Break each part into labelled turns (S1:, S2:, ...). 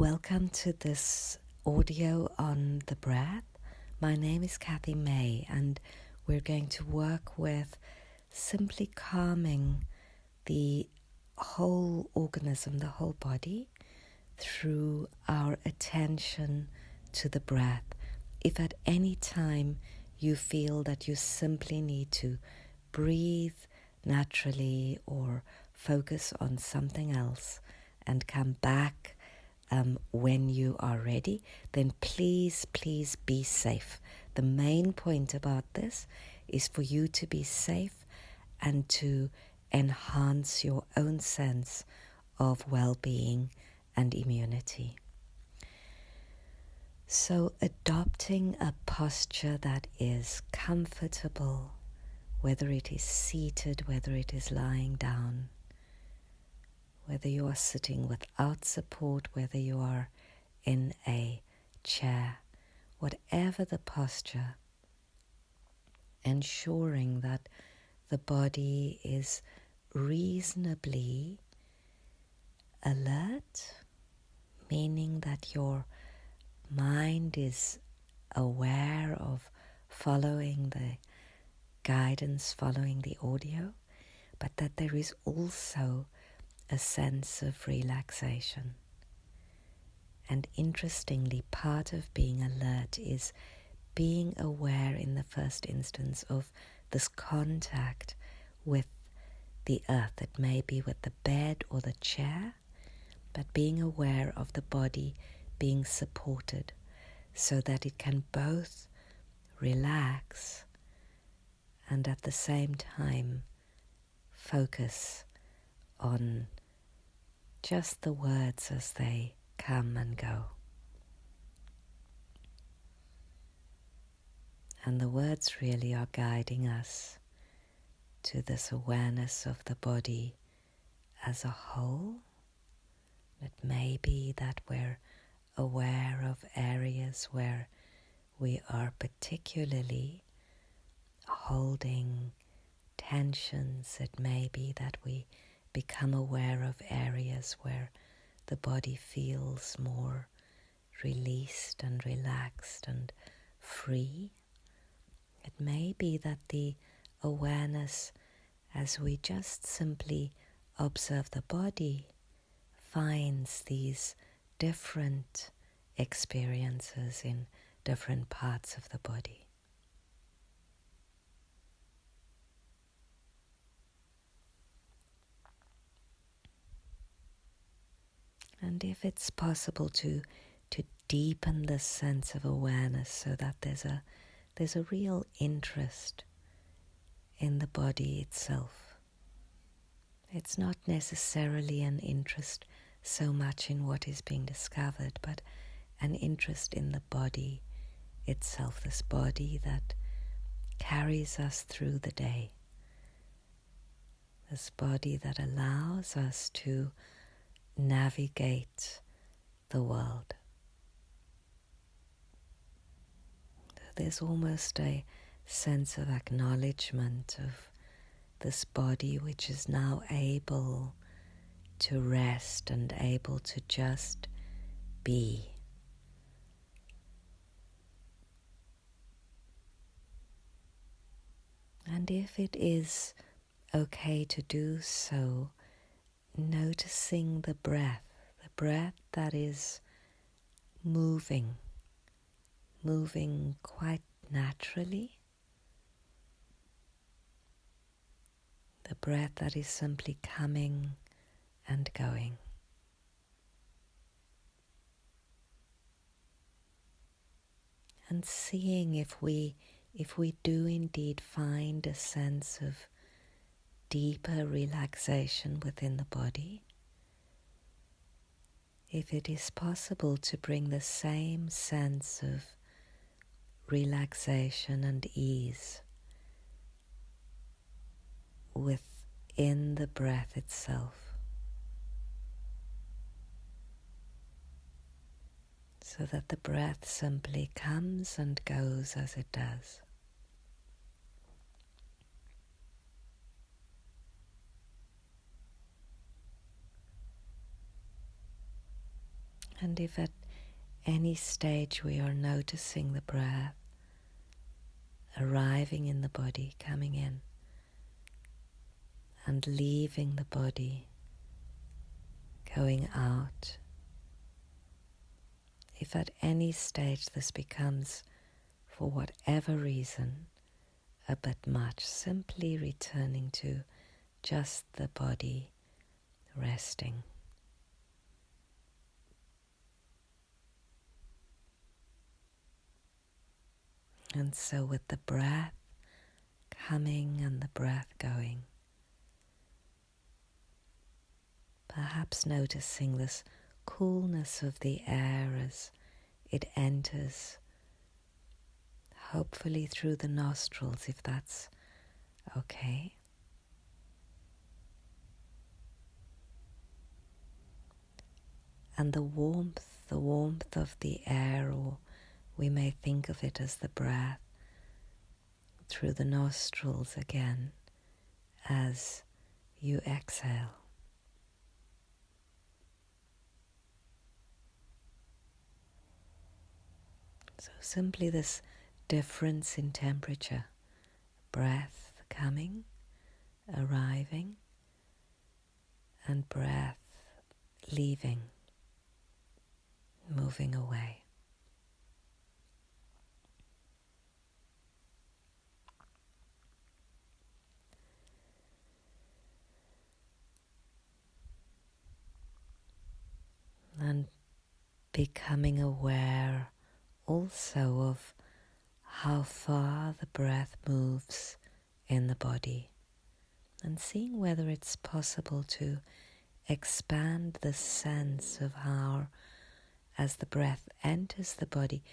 S1: Welcome to this audio on the breath. My name is Kathy May, and we're going to work with simply calming the whole organism, the whole body, through our attention to the breath. If at any time you feel that you simply need to breathe naturally or focus on something else and come back when you are ready, then please be safe. The main point about this is for you to be safe and to enhance your own sense of well-being and immunity. So adopting a posture that is comfortable, whether it is seated, whether it is lying down, whether you are sitting without support, whether you are in a chair, whatever the posture, ensuring that the body is reasonably alert, meaning that your mind is aware of following the guidance, following the audio, but that there is also a sense of relaxation. And interestingly, part of being alert is being aware in the first instance of this contact with the earth. It may be with the bed or the chair, but being aware of the body being supported so that it can both relax and at the same time focus on just the words as they come and go. And the words really are guiding us to this awareness of the body as a whole. It may be that we're aware of areas where we are particularly holding tensions. It may be that we become aware of areas where the body feels more released and relaxed and free. It may be that the awareness, as we just simply observe the body, finds these different experiences in different parts of the body. And if it's possible to deepen this sense of awareness so that there's a real interest in the body itself. It's not necessarily an interest so much in what is being discovered, but an interest in the body itself, this body that carries us through the day, this body that allows us to navigate the world. There's almost a sense of acknowledgement of this body which is now able to rest and able to just be. And if it is okay to do so, noticing the breath that is moving quite naturally, the breath that is simply coming and going. And seeing if we do indeed find a sense of deeper relaxation within the body, if it is possible to bring the same sense of relaxation and ease within the breath itself, so that the breath simply comes and goes as it does. And if at any stage we are noticing the breath arriving in the body, coming in and leaving the body, going out, if at any stage this becomes, for whatever reason, a bit much, simply returning to just the body resting. And so with the breath coming and the breath going, perhaps noticing this coolness of the air as it enters, hopefully through the nostrils, if that's okay. And the warmth of the air, or we may think of it as the breath, through the nostrils again as you exhale. So simply this difference in temperature, breath coming, arriving, and breath leaving, moving away. And becoming aware also of how far the breath moves in the body, and seeing whether it's possible to expand the sense of how, as the breath enters the body,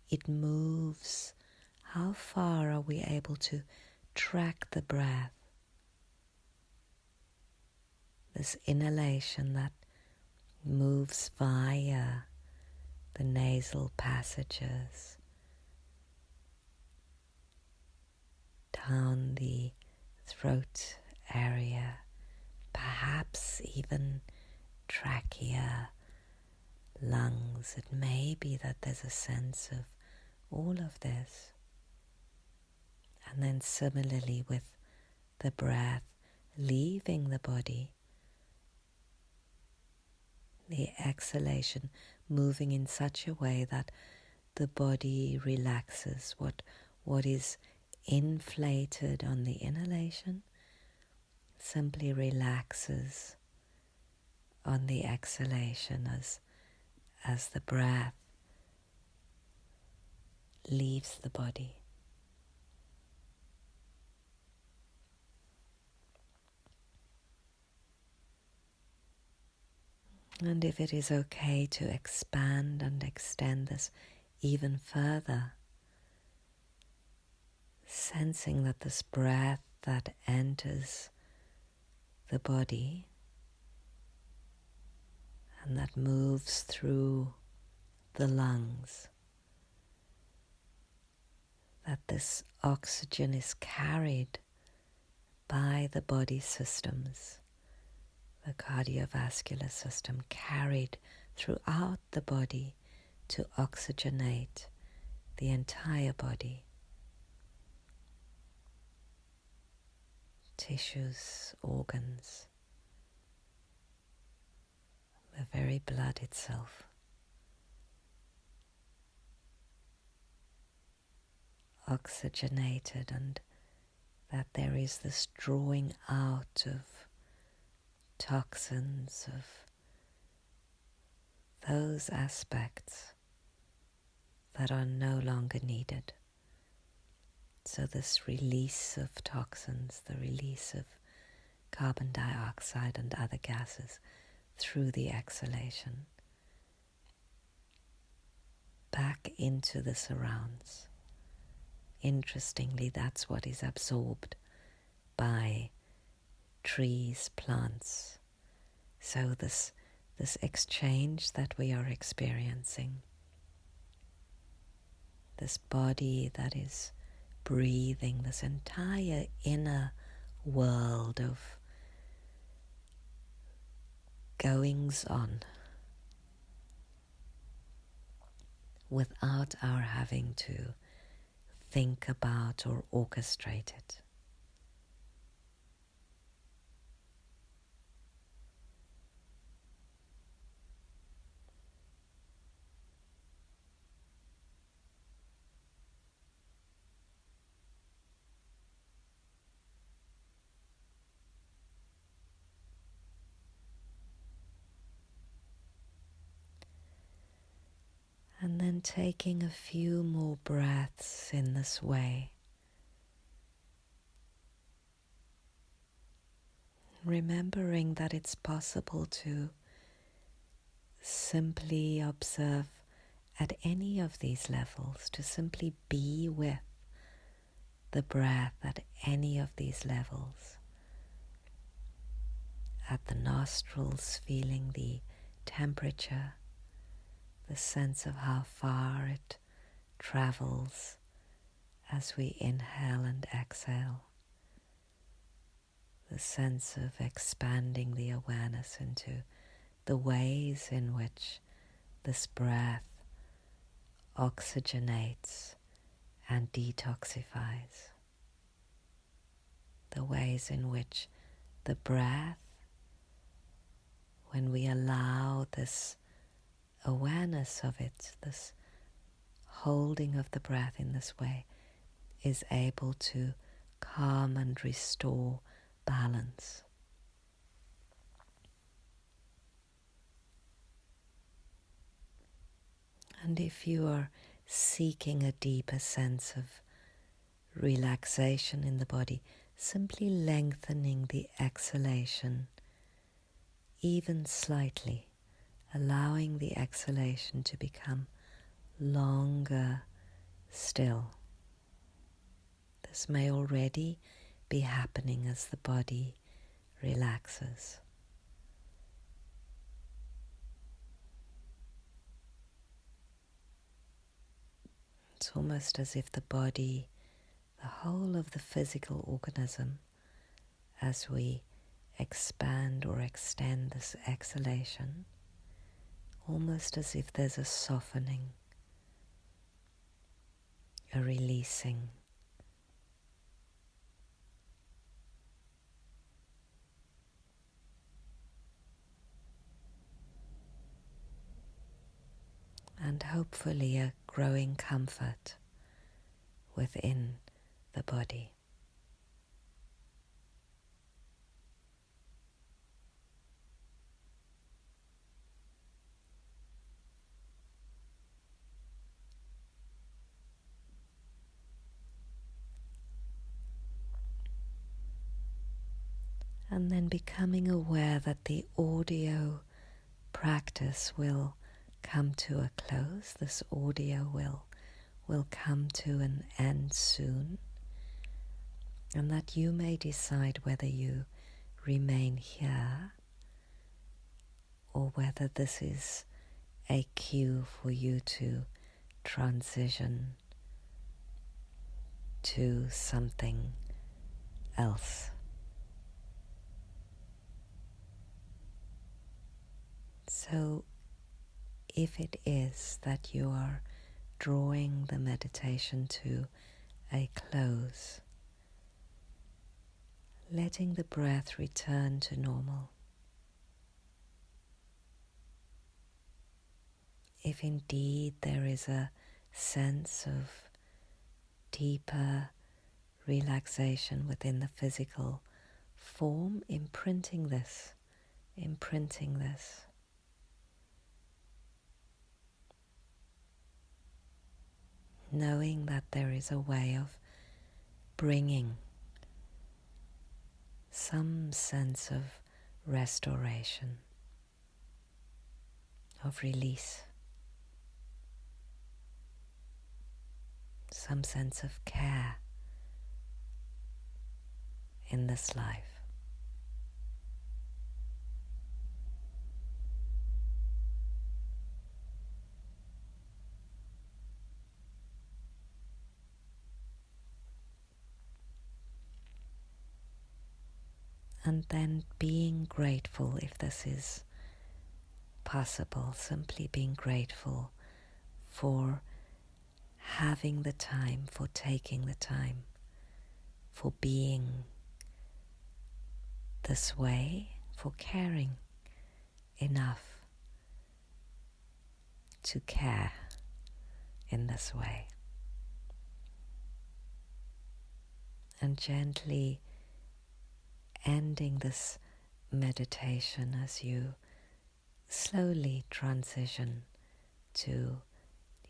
S1: it moves. How far are we able to track the breath? This inhalation that moves via the nasal passages, down the throat area, perhaps even trachea, lungs. It may be that there's a sense of all of this. And then similarly with the breath leaving the body, the exhalation moving in such a way that the body relaxes. What is inflated on the inhalation simply relaxes on the exhalation as the breath leaves the body. And if it is okay to expand and extend this even further, sensing that this breath that enters the body and that moves through the lungs, that this oxygen is carried by the body systems, the cardiovascular system, carried throughout the body to oxygenate the entire body, tissues, organs, the very blood itself. Oxygenated, and that there is this drawing out of toxins, of those aspects that are no longer needed. So this release of toxins, the release of carbon dioxide and other gases through the exhalation, back into the surrounds. Interestingly, that's what is absorbed by trees, plants. So this exchange that we are experiencing, this body that is breathing, this entire inner world of goings on, without our having to think about or orchestrate it. And then taking a few more breaths in this way, remembering that it's possible to simply observe at any of these levels, to simply be with the breath at any of these levels. At the nostrils, feeling the temperature, the sense of how far it travels as we inhale and exhale, the sense of expanding the awareness into the ways in which this breath oxygenates and detoxifies, the ways in which the breath, when we allow this awareness of it, this holding of the breath in this way, is able to calm and restore balance. And if you are seeking a deeper sense of relaxation in the body, simply lengthening the exhalation even slightly, allowing the exhalation to become longer still. This may already be happening as the body relaxes. It's almost as if the body, the whole of the physical organism, as we expand or extend this exhalation, almost as if there's a softening, a releasing. And hopefully a growing comfort within the body. And then becoming aware that the audio practice will come to a close. This audio will come to an end soon. And that you may decide whether you remain here or whether this is a cue for you to transition to something else. So if it is that you are drawing the meditation to a close, letting the breath return to normal. If indeed there is a sense of deeper relaxation within the physical form, imprinting this. Knowing that there is a way of bringing some sense of restoration, of release, some sense of care in this life. And then being grateful, if this is possible, simply being grateful for having the time, for taking the time, for being this way, for caring enough to care in this way. And gently ending this meditation as you slowly transition to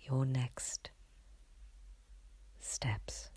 S1: your next steps.